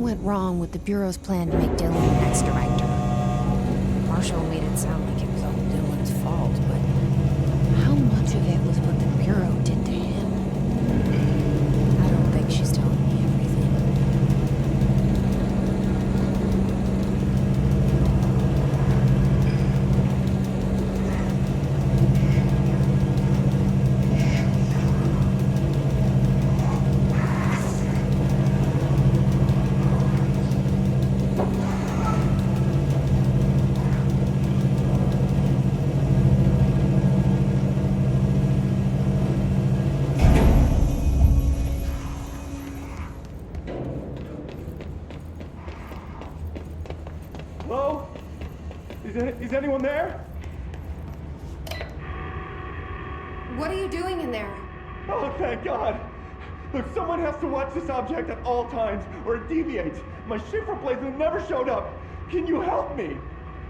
Something went wrong with the Bureau's plan to make Dylan the next director. Marshall made it sound like it was all Dylan's fault, but how much of it was what the Bureau did to him? I don't think she's telling me everything. Hello? Is anyone there? What are you doing in there? Oh, thank God. Look, someone has to watch this object at all times, or it deviates. My shifter blades have never showed up. Can you help me?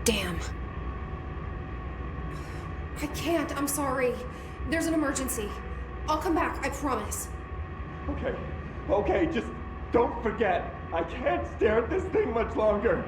Damn. I can't, I'm sorry. There's an emergency. I'll come back, I promise. Okay, just don't forget. I can't stare at this thing much longer.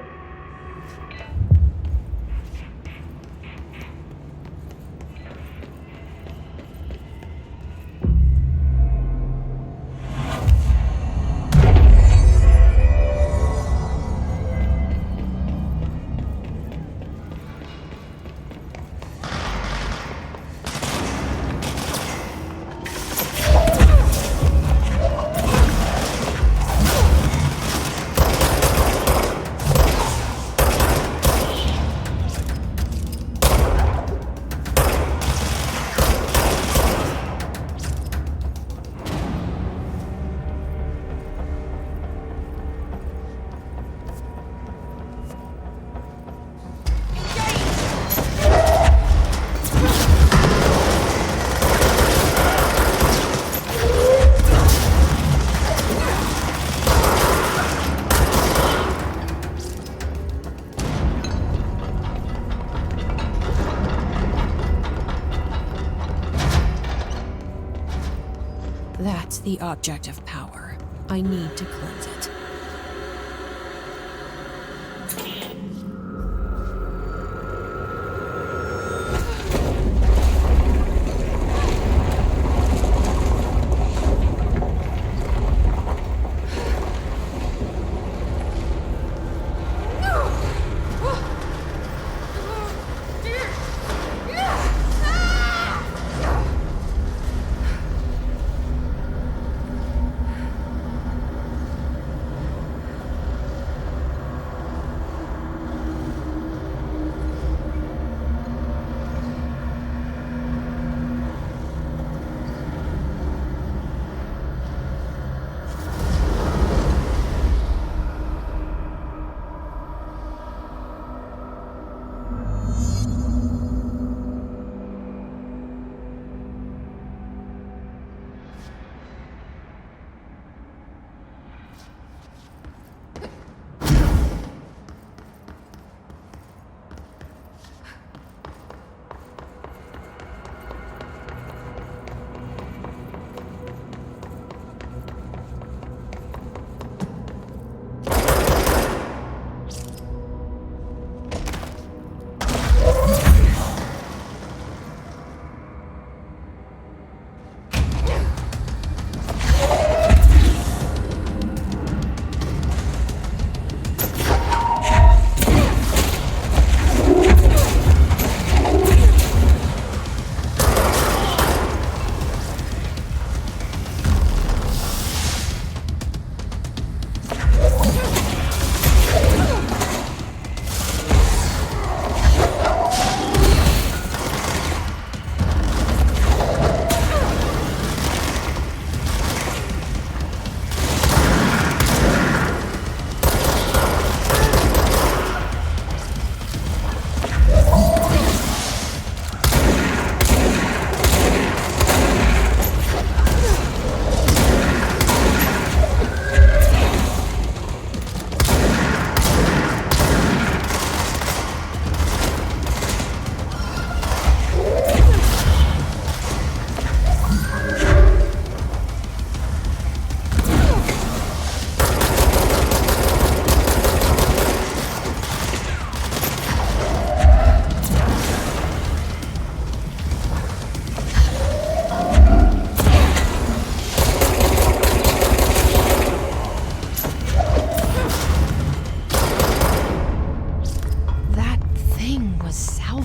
That's the object of power. I need to cleanse it.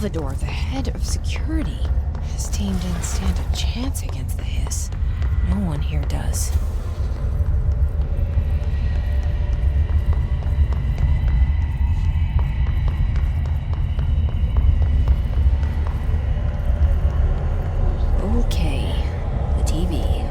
Salvador, the head of security. His team didn't stand a chance against the Hiss. No one here does. Okay, the TV.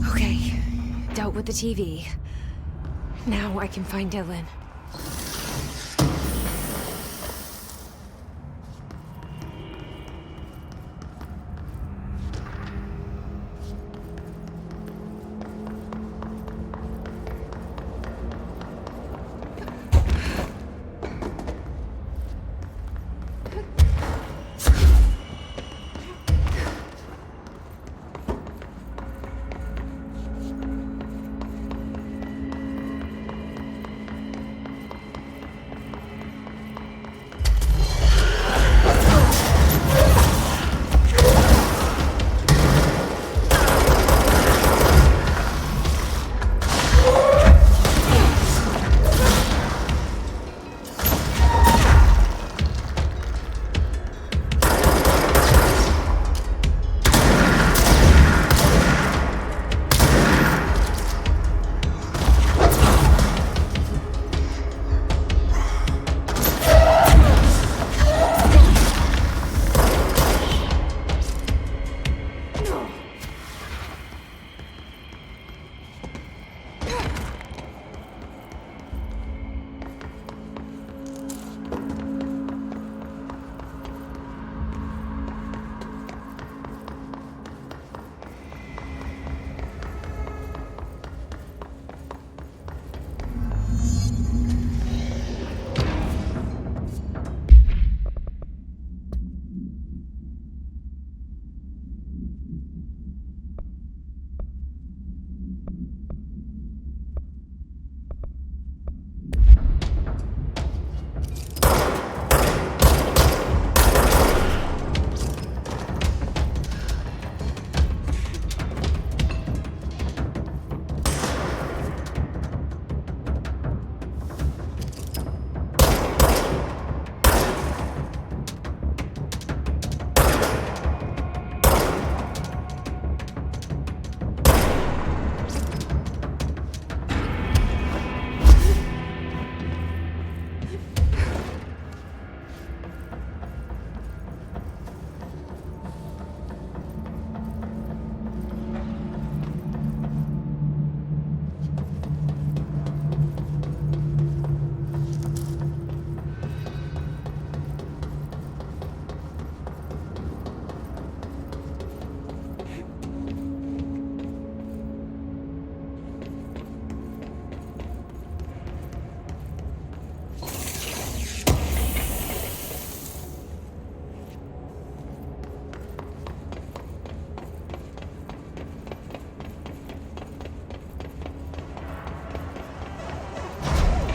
Okay, dealt with the TV. Now I can find Dylan.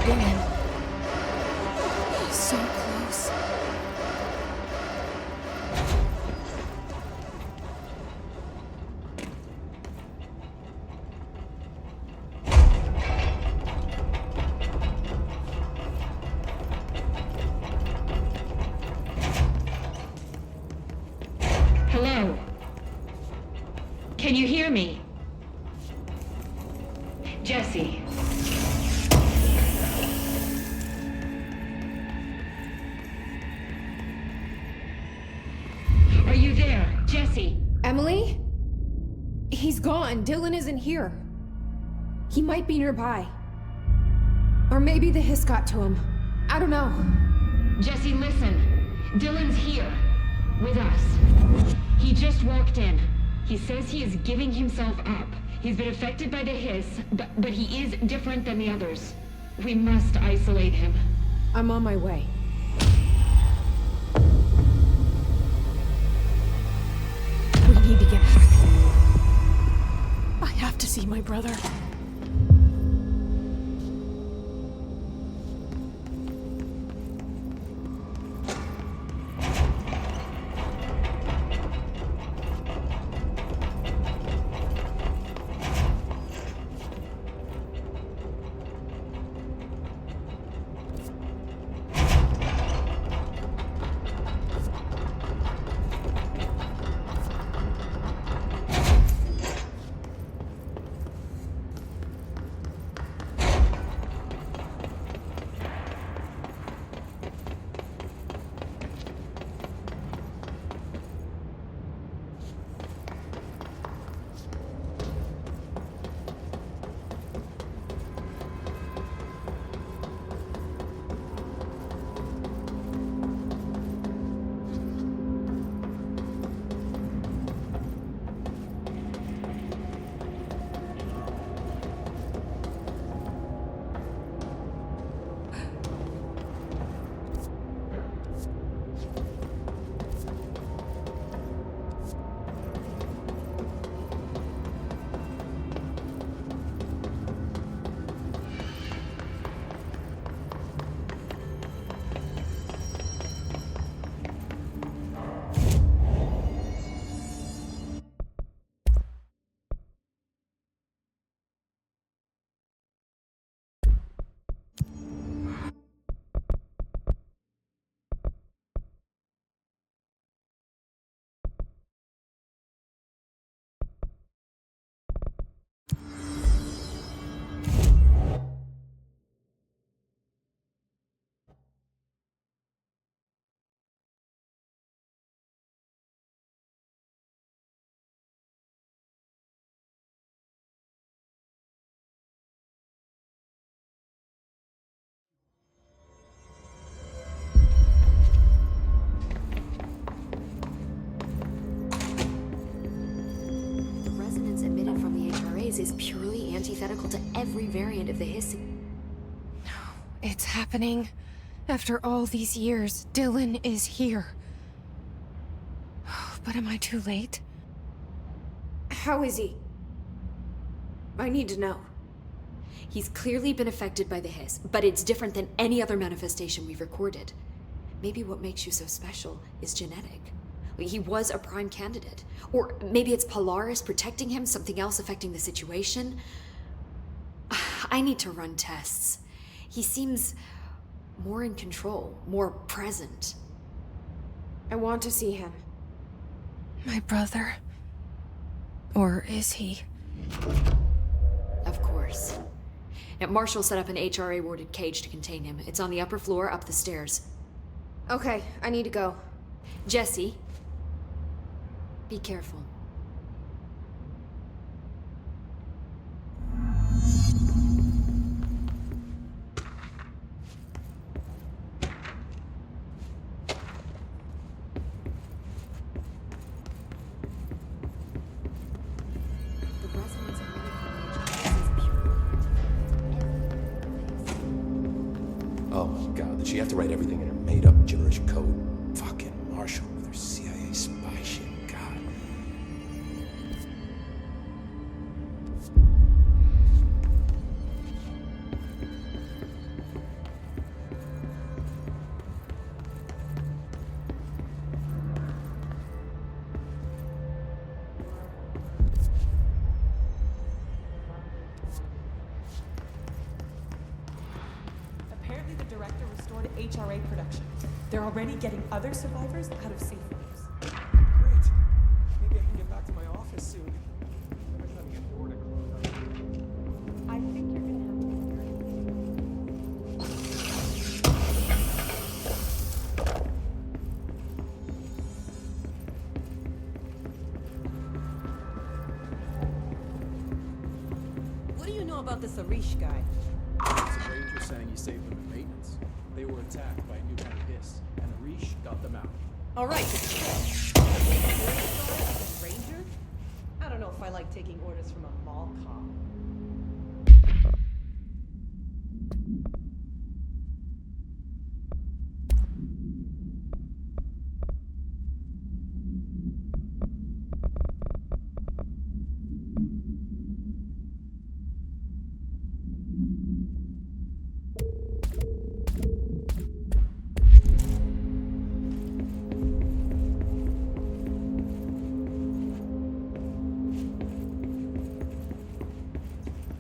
Dylan. So close. Hello? Can you hear me? Jesse. Are you there, Jesse? Emily? He's gone. Dylan isn't here. He might be nearby. Or maybe the hiss got to him. I don't know. Jesse, listen. Dylan's here. With us. He just walked in. He says he is giving himself up. He's been affected by the hiss, but he is different than the others. We must isolate him. I'm on my way. We need to get back. I have to see my brother. Is purely antithetical to every variant of the hiss. It's happening. After all these years, Dylan is here. But am I too late? How is he? I need to know. He's clearly been affected by the hiss, but it's different than any other manifestation we've recorded. Maybe what makes you so special is genetic. He was a prime candidate. Or maybe it's Polaris protecting him, something else affecting the situation. I need to run tests. He seems more in control, more present. I want to see him. My brother. Or is he? Of course. Now, Marshall set up an HRA-warded cage to contain him. It's on the upper floor, up the stairs. Okay, I need to go. Jesse, be careful. Oh my god, did she have to write everything in her made-up gibberish code? Fucking Marshall with her CIA spy shit, god. go to HRA production. They're already getting other survivors out of safe rooms. Great. Maybe I can get back to my office soon. Every time I get bored, I close out. I think you're gonna have to be very What do you know about this Arish guy? Some ranger saying he saved them in maintenance. They were attacked by a new kind of hiss, and Arish got them out. All right. Ranger? I don't know if I like taking orders from a mall cop.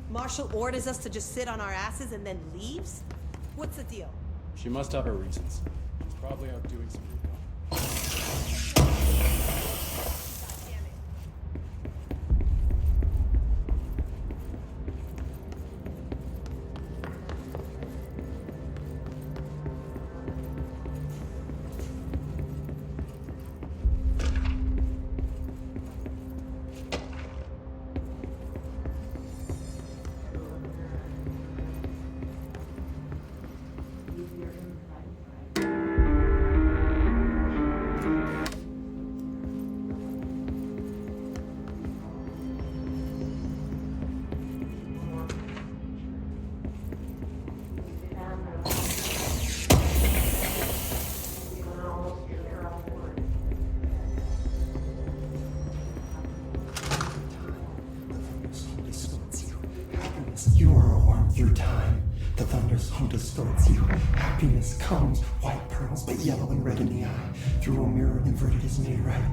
Marshall orders us to just sit on our asses and then leaves? What's the deal? She must have her reasons. She's probably out doing some recon. You are a worm through time. The thunderstorm distorts you. Happiness comes, white pearls, but yellow and red in the eye. Through a mirror inverted is made right.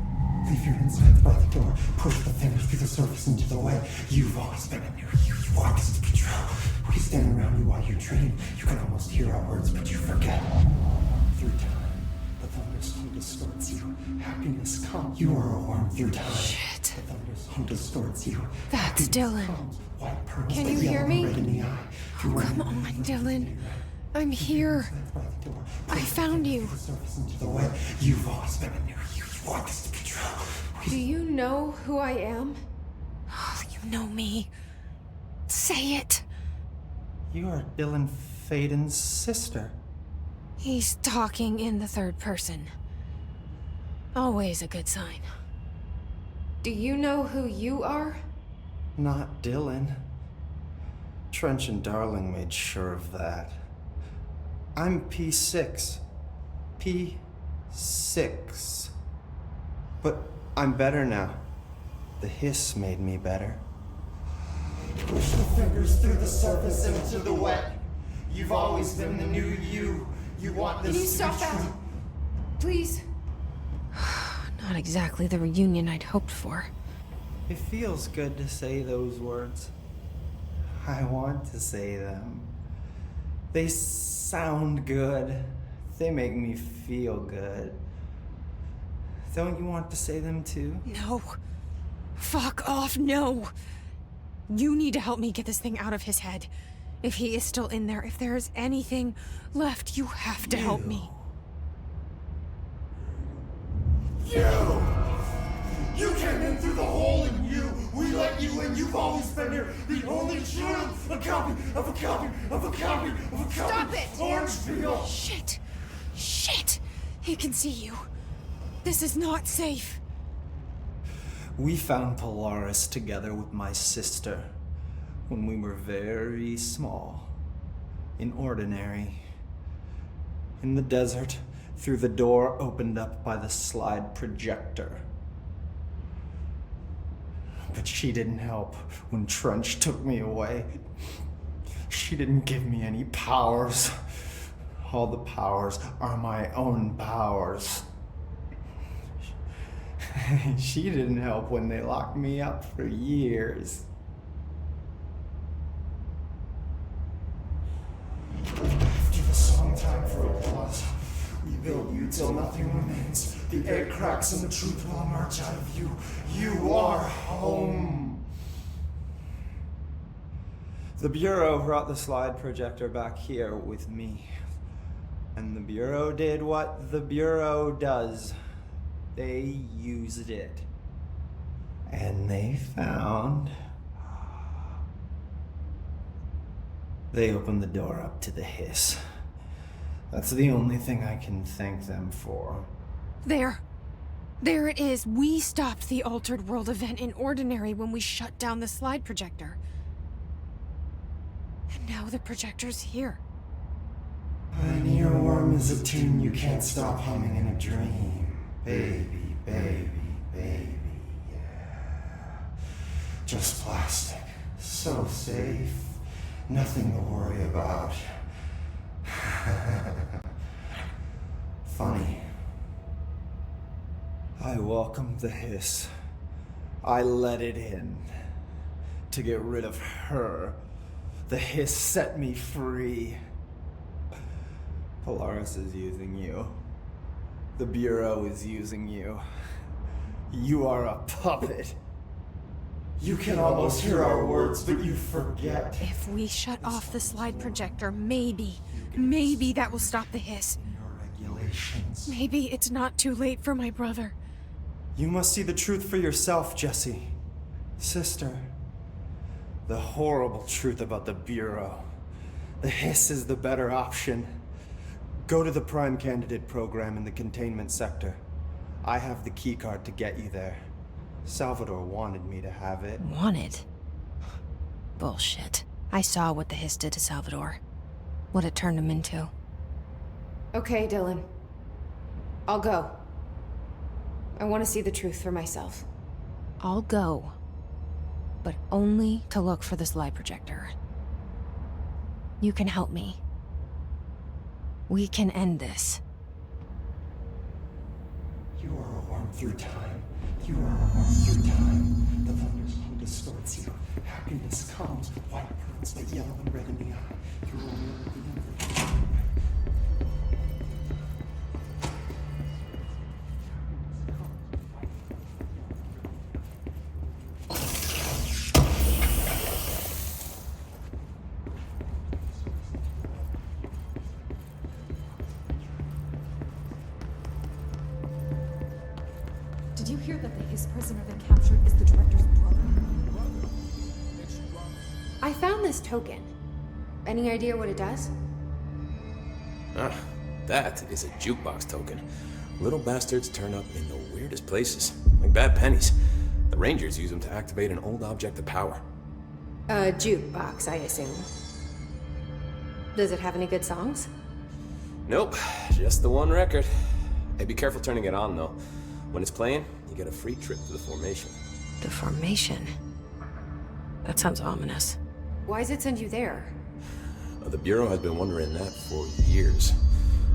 Leave your insides by the door. Push the fingers through the surface into the way. You've always been a mirror. You want us to control. We stand around you while you dream. You can almost hear our words, but you forget. Through time, the thunderstorm distorts you. Happiness comes. You are a worm through time. Shit. The thunderstorm distorts you. That's Dylan. White pearls, Can but you yellow hear and me? red in the eye. Oh, come on, Dylan. I'm here. I found you. You've always been a mirror. You want us to control. Do you know who I am? Oh, you know me. Say it. You are Dylan Faden's sister. He's talking in the third person. Always a good sign. Do you know who you are? Not Dylan. Trench and Darling made sure of that. I'm P6. P6. But I'm better now. The hiss made me better. Push the fingers through the surface into the wet. You've always been the new you. You want this Can you to stop be that? true. Please? Not exactly the reunion I'd hoped for. It feels good to say those words. I want to say them. They sound good. They make me feel good. Don't you want to say them too? No. Fuck off, no. You need to help me get this thing out of his head. If he is still in there, if there is anything left, you have to help me. You came in through the hole in you. We let you in. You've always been here. The only true. A copy of a copy of a copy of a copy. Stop it! Orange peel. Shit. Shit. He can see you. This is not safe. We found Polaris together with my sister when we were very small, in Ordinary, in the desert, through the door opened up by the slide projector. But she didn't help when Trench took me away. She didn't give me any powers. All the powers are my own powers. She didn't help when they locked me up for years. After the song time for a We build you till nothing remains. The egg cracks and the truth will emerge out of you. You are home. The Bureau brought the slide projector back here with me. And the Bureau did what the Bureau does. They used it. And they found... They opened the door up to the hiss. That's the only thing I can thank them for. There. There it is. We stopped the Altered World event in Ordinary when we shut down the slide projector. And now the projector's here. An earworm is a tune you can't stop humming in a dream. Baby, baby, baby, yeah. Just plastic. So safe. Nothing to worry about. Funny. I welcomed the hiss. I let it in. To get rid of her. The hiss set me free. Polaris is using you. The Bureau is using you. You are a puppet. You can almost hear our words, but you forget. If we shut off the slide projector, maybe that will stop the hiss. Your regulations. Maybe it's not too late for my brother. You must see the truth for yourself, Jesse. Sister. The horrible truth about the Bureau. The hiss is the better option. Go to the Prime Candidate program in the containment sector. I have the keycard to get you there. Salvador wanted me to have it. Wanted? Bullshit. I saw what the hiss did to Salvador. What it turned him into. Okay, Dylan. I'll go. I want to see the truth for myself. I'll go. But only to look for the slide projector. You can help me. We can end this. You are a worm through time. You are a worm through time. The thunderstorm distorts you. Happiness comes, white pearls, but yellow and red in the eye. Through a mirror of the universe. Did you hear that the Hiss prisoner they captured is the director's brother? I found this token. Any idea what it does? That is a jukebox token. Little bastards turn up in the weirdest places, like bad pennies. The Rangers use them to activate an old object of power. A jukebox, I assume. Does it have any good songs? Nope, just the one record. Hey, be careful turning it on, though. When it's playing, you get a free trip to the Formation. The Formation? That sounds ominous. Why does it send you there? The Bureau has been wondering that for years.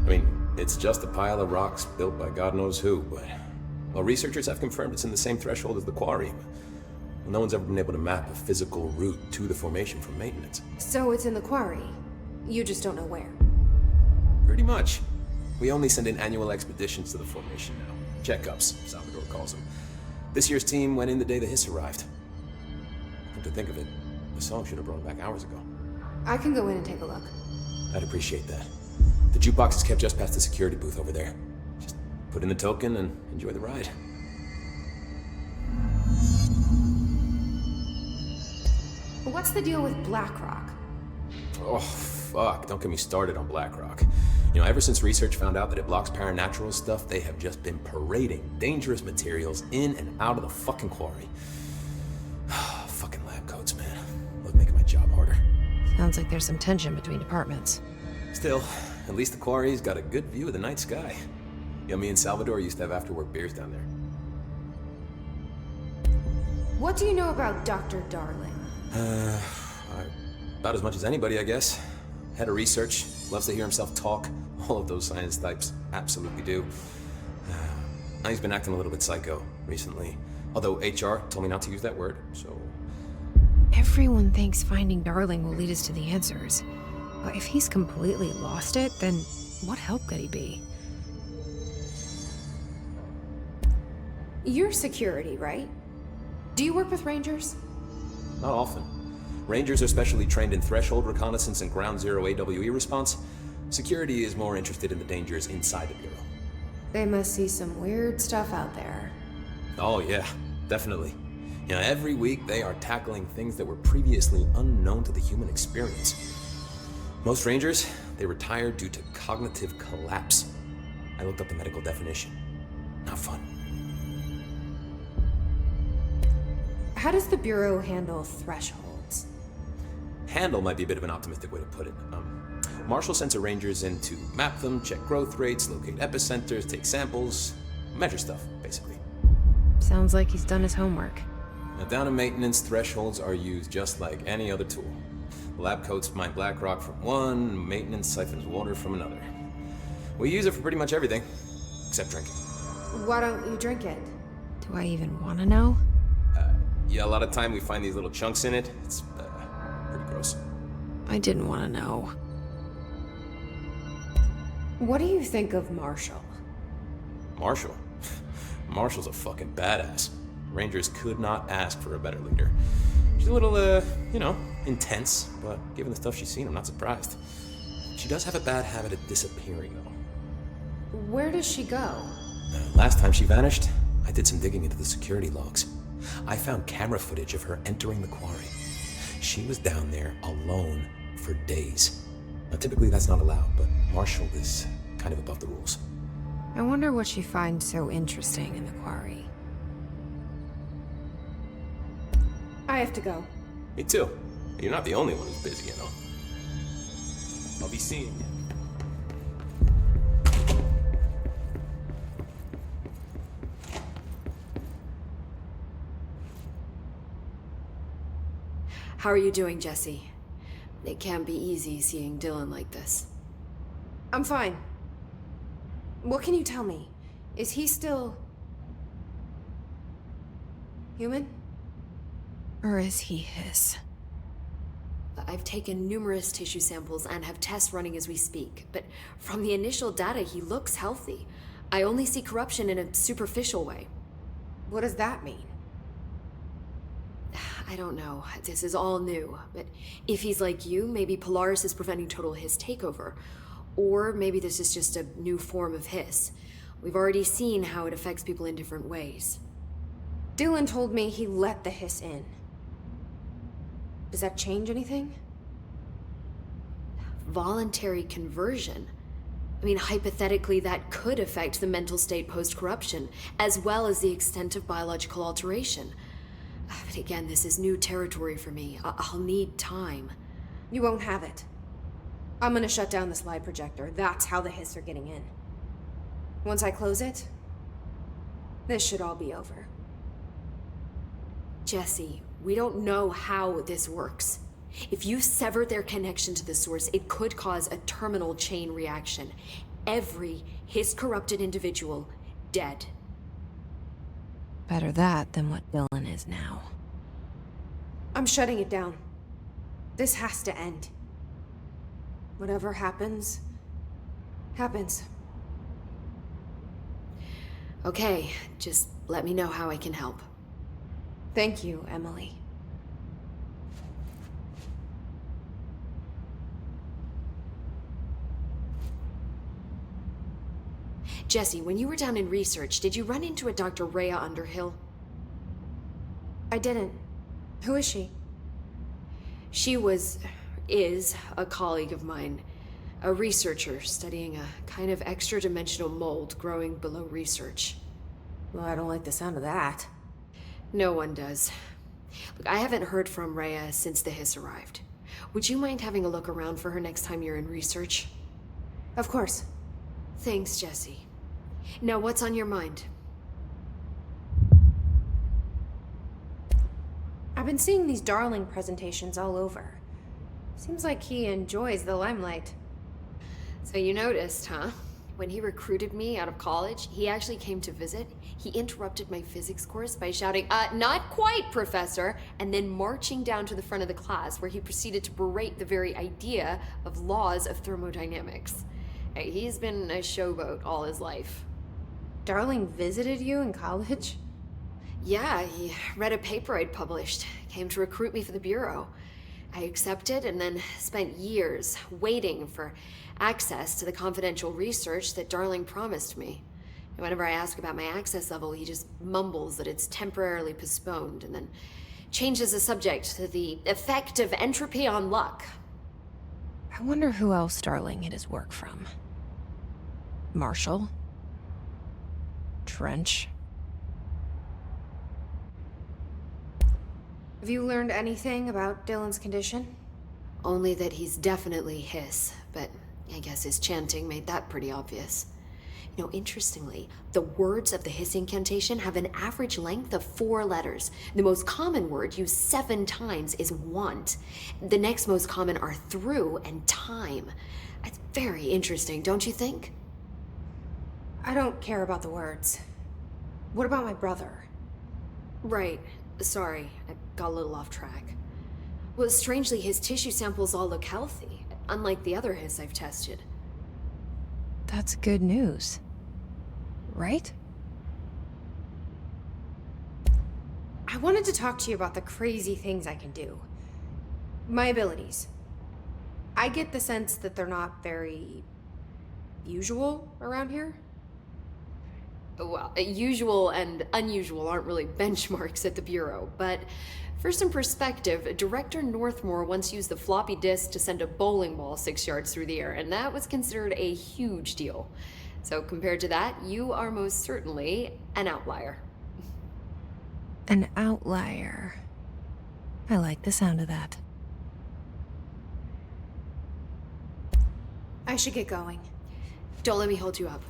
I mean, it's just a pile of rocks built by God knows who, but... Well, researchers have confirmed it's in the same threshold as the Quarry. Well, no one's ever been able to map a physical route to the Formation for maintenance. So it's in the Quarry. You just don't know where. Pretty much. We only send in annual expeditions to the Formation now. Checkups, Salvador calls them. This year's team went in the day the hiss arrived. Come to think of it, the song should have brought it back hours ago. I can go in and take a look. I'd appreciate that. The jukebox is kept just past the security booth over there. Just put in the token and enjoy the ride. What's the deal with BlackRock? Oh, fuck. Don't get me started on BlackRock. You know, ever since research found out that it blocks paranatural stuff, they have just been parading dangerous materials in and out of the fucking Quarry. Fucking lab coats, man. Love making my job harder. Sounds like there's some tension between departments. Still, at least the Quarry's got a good view of the night sky. You know, me and Salvador used to have after-work beers down there. What do you know about Dr. Darling? About as much as anybody, I guess. Head of research, loves to hear himself talk. All of those science types absolutely do. Now he's been acting a little bit psycho recently. Although HR told me not to use that word, so... Everyone thinks finding Darling will lead us to the answers. But if he's completely lost it, then what help could he be? You're security, right? Do you work with Rangers? Not often. Rangers are specially trained in threshold reconnaissance and ground zero AWE response. Security is more interested in the dangers inside the Bureau. They must see some weird stuff out there. Oh yeah, definitely. You know, every week they are tackling things that were previously unknown to the human experience. Most Rangers, they retire due to cognitive collapse. I looked up the medical definition. Not fun. How does the Bureau handle thresholds? Handle might be a bit of an optimistic way to put it. Marshall sends her Rangers in to map them, check growth rates, locate epicenters, take samples, measure stuff, basically. Sounds like he's done his homework. Now, down in maintenance, thresholds are used just like any other tool. The lab coats mine black rock from one, maintenance siphons water from another. We use it for pretty much everything, except drinking. Why don't you drink it? Do I even want to know? Yeah, a lot of time we find these little chunks in it. It's pretty gross. I didn't want to know. What do you think of Marshall? Marshall? Marshall's a fucking badass. Rangers could not ask for a better leader. She's a little, intense, but given the stuff she's seen, I'm not surprised. She does have a bad habit of disappearing, though. Where does she go? Last time she vanished, I did some digging into the security logs. I found camera footage of her entering the quarry. She was down there alone for days. Now, typically that's not allowed, but Marshall is kind of above the rules. I wonder what she finds so interesting in the quarry. I have to go. Me too. You're not the only one who's busy, you know. I'll be seeing you. How are you doing, Jesse? It can't be easy seeing Dylan like this. I'm fine. What can you tell me? Is he still... human? Or is he his? I've taken numerous tissue samples and have tests running as we speak, but from the initial data, he looks healthy. I only see corruption in a superficial way. What does that mean? I don't know. This is all new, but if he's like you, maybe Polaris is preventing total Hiss takeover. Or maybe this is just a new form of Hiss. We've already seen how it affects people in different ways. Dylan told me he let the Hiss in. Does that change anything? Voluntary conversion? I mean, hypothetically, that could affect the mental state post-corruption, as well as the extent of biological alteration. But again, this is new territory for me. I'll need time. You won't have it. I'm gonna shut down the slide projector. That's how the Hiss are getting in. Once I close it, this should all be over. Jesse, we don't know how this works. If you sever their connection to the source, it could cause a terminal chain reaction. Every Hiss-corrupted individual dead. Better that than what Dylan is now. I'm shutting it down. This has to end. Whatever happens, happens. Okay, just let me know how I can help. Thank you, Emily. Jesse, when you were down in research, did you run into a Dr. Rhea Underhill? I didn't. Who is she? She is a colleague of mine. A researcher studying a kind of extra-dimensional mold growing below research. Well, I don't like the sound of that. No one does. Look, I haven't heard from Rhea since the Hiss arrived. Would you mind having a look around for her next time you're in research? Of course. Thanks, Jesse. Now, what's on your mind? I've been seeing these Darling presentations all over. Seems like he enjoys the limelight. So you noticed, huh? When he recruited me out of college, he actually came to visit. He interrupted my physics course by shouting, "Not quite, Professor," and then marching down to the front of the class where he proceeded to berate the very idea of laws of thermodynamics. He's been a showboat all his life. Darling visited you in college? Yeah, he read a paper I'd published, came to recruit me for the Bureau. I accepted and then spent years waiting for access to the confidential research that Darling promised me. And whenever I ask about my access level, he just mumbles that it's temporarily postponed and then changes the subject to the effect of entropy on luck. I wonder who else Darling hid his work from. Marshall? Trench? Have you learned anything about Dylan's condition? Only that he's definitely Hiss, but I guess his chanting made that pretty obvious. You know, interestingly, the words of the Hiss incantation have an average length of 4 letters. The most common word used 7 times is want. The next most common are through and time. It's very interesting, don't you think? I don't care about the words. What about my brother? Right. Sorry, I got a little off track. Well, strangely, his tissue samples all look healthy, unlike the other Hiss I've tested. That's good news. Right? I wanted to talk to you about the crazy things I can do. My abilities. I get the sense that they're not very usual around here. Well, usual and unusual aren't really benchmarks at the Bureau, but for some perspective, Director Northmore once used the floppy disk to send a bowling ball 6 yards through the air, and that was considered a huge deal. So compared to that, you are most certainly an outlier. An outlier. I like the sound of that. I should get going. Don't let me hold you up.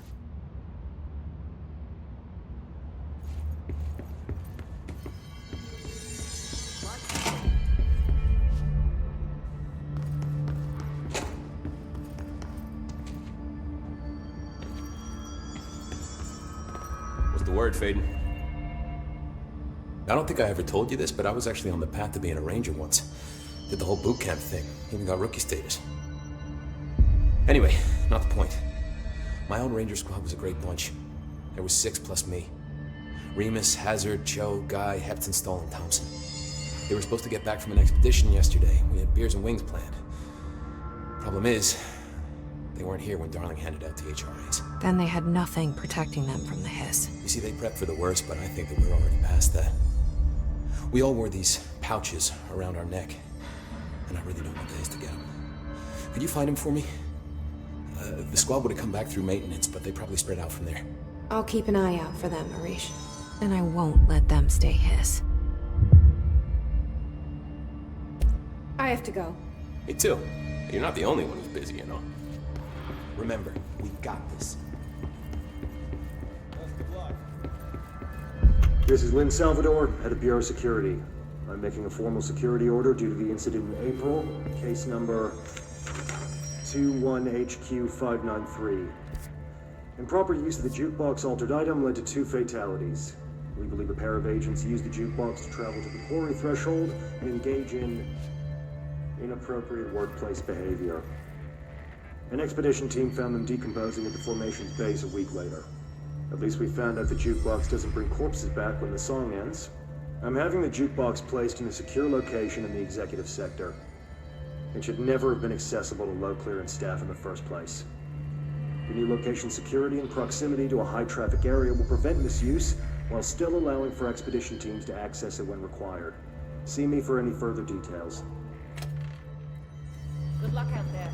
What's the word, Faden? I don't think I ever told you this, but I was actually on the path to being a ranger once. Did the whole boot camp thing. Even got rookie status. Anyway, not the point. My own ranger squad was a great bunch. There was 6 plus me. Remus, Hazard, Joe, Guy, Hepton, Stoll, and Thompson. They were supposed to get back from an expedition yesterday. We had beers and wings planned. Problem is, they weren't here when Darling handed out the HRAs. Then they had nothing protecting them from the Hiss. You see, they prepped for the worst, but I think that we're already past that. We all wore these pouches around our neck, and I really don't want the Hiss to get them. Could you find them for me? The squad would have come back through maintenance, but they probably spread out from there. I'll keep an eye out for them, Arish. And I won't let them stay Hiss. I have to go. Me too. You're not the only one who's busy, you know. Remember, we got this. This is Lynn Salvador, head of Bureau Security. I'm making a formal security order due to the incident in April, case number 21HQ593. Improper use of the jukebox altered item led to 2 fatalities. We believe a pair of agents used the jukebox to travel to the quarry threshold and engage in inappropriate workplace behavior. An expedition team found them decomposing at the formation's base a week later. At least we found out the jukebox doesn't bring corpses back when the song ends. I'm having the jukebox placed in a secure location in the executive sector. It should never have been accessible to low clearance staff in the first place. The new location security and proximity to a high traffic area will prevent misuse while still allowing for expedition teams to access it when required. See me for any further details. Good luck out there.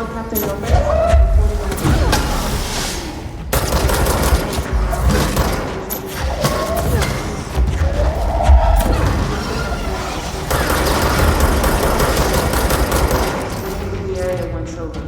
on Captain Gilbert. The area once over.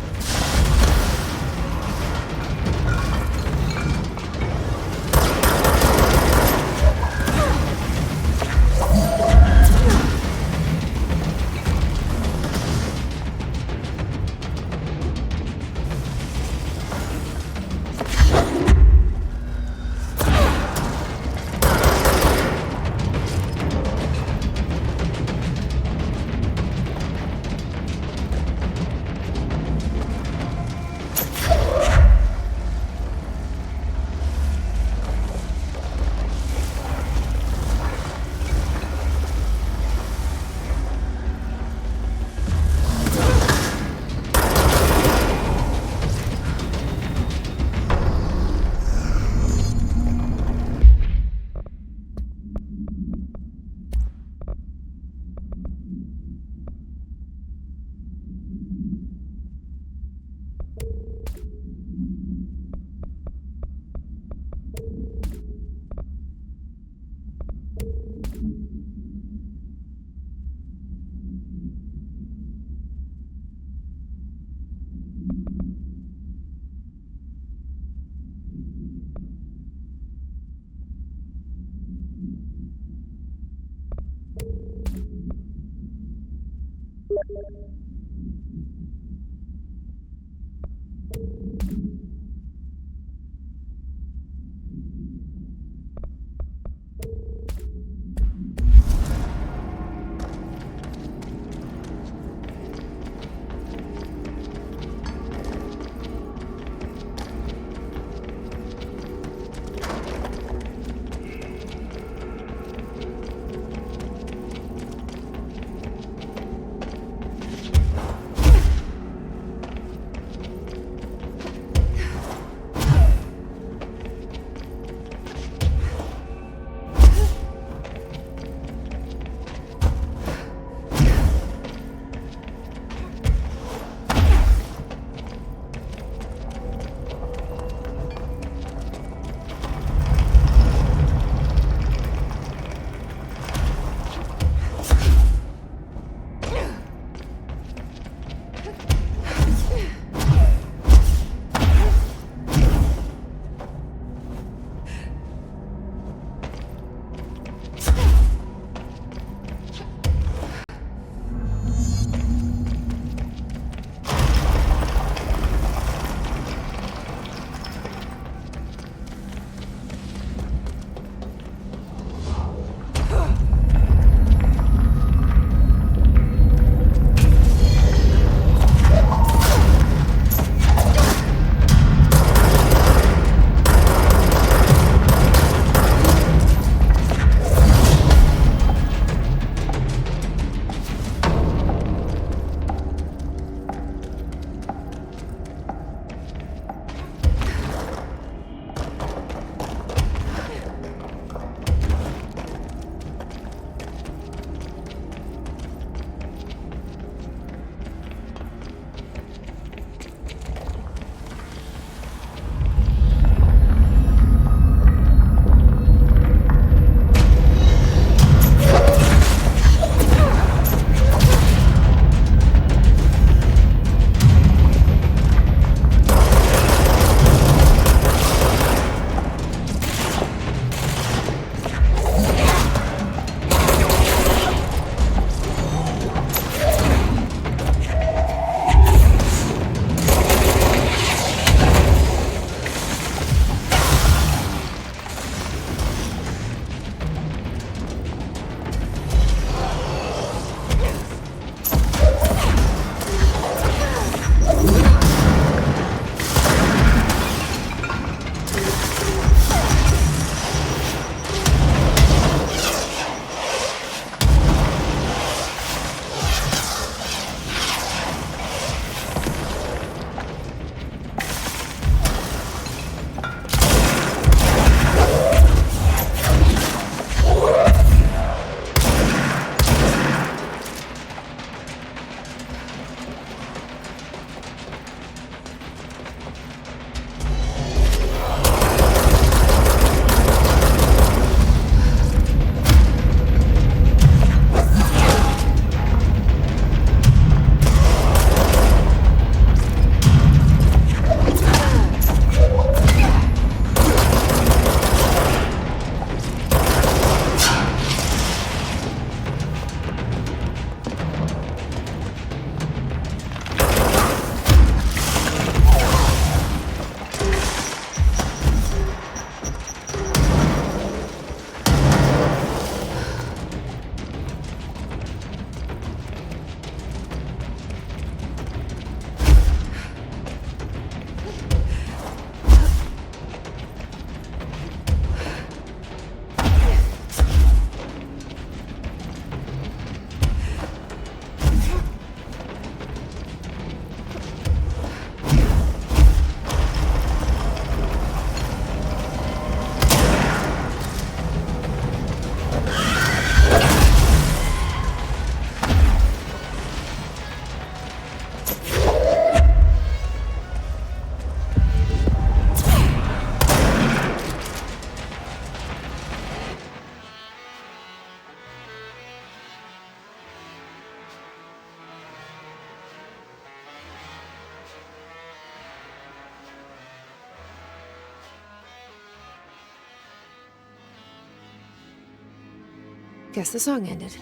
Guess the song ended.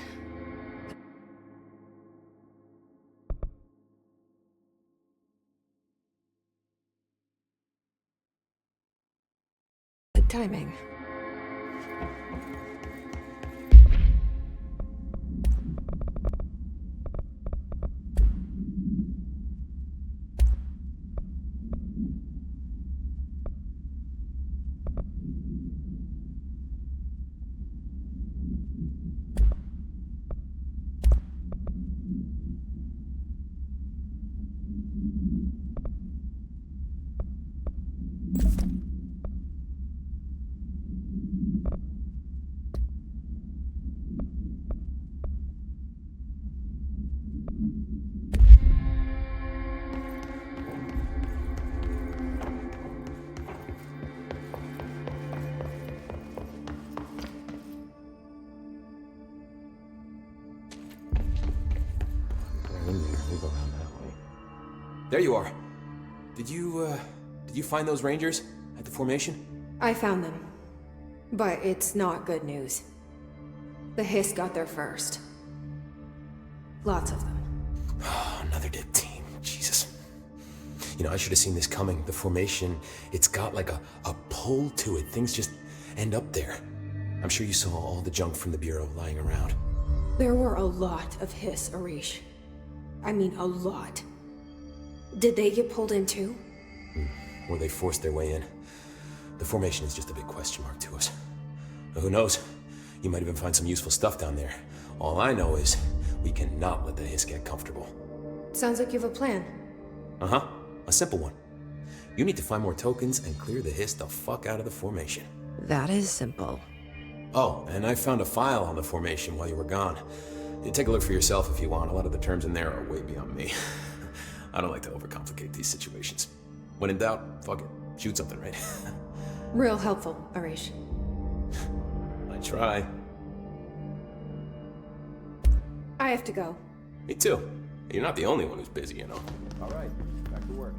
Good timing. There you are. Did you find those Rangers at the formation? I found them. But it's not good news. The Hiss got there first. Lots of them. Another dead team. Jesus. You know, I should have seen this coming. The formation, it's got like a pull to it. Things just end up there. I'm sure you saw all the junk from the Bureau lying around. There were a lot of Hiss, Arish. I mean, a lot. Did they get pulled in too? Or they forced their way in. The formation is just a big question mark to us. Who knows? You might even find some useful stuff down there. All I know is we cannot let the Hiss get comfortable. Sounds like you have a plan. Uh-huh. A simple one. You need to find more tokens and clear the Hiss the fuck out of the formation. That is simple. Oh, and I found a file on the formation while you were gone. You take a look for yourself if you want. A lot of the terms in there are way beyond me. I don't like to overcomplicate these situations. When in doubt, fuck it. Shoot something, right? Real helpful, Arish. I try. I have to go. Me too. You're not the only one who's busy, you know. All right, back to work.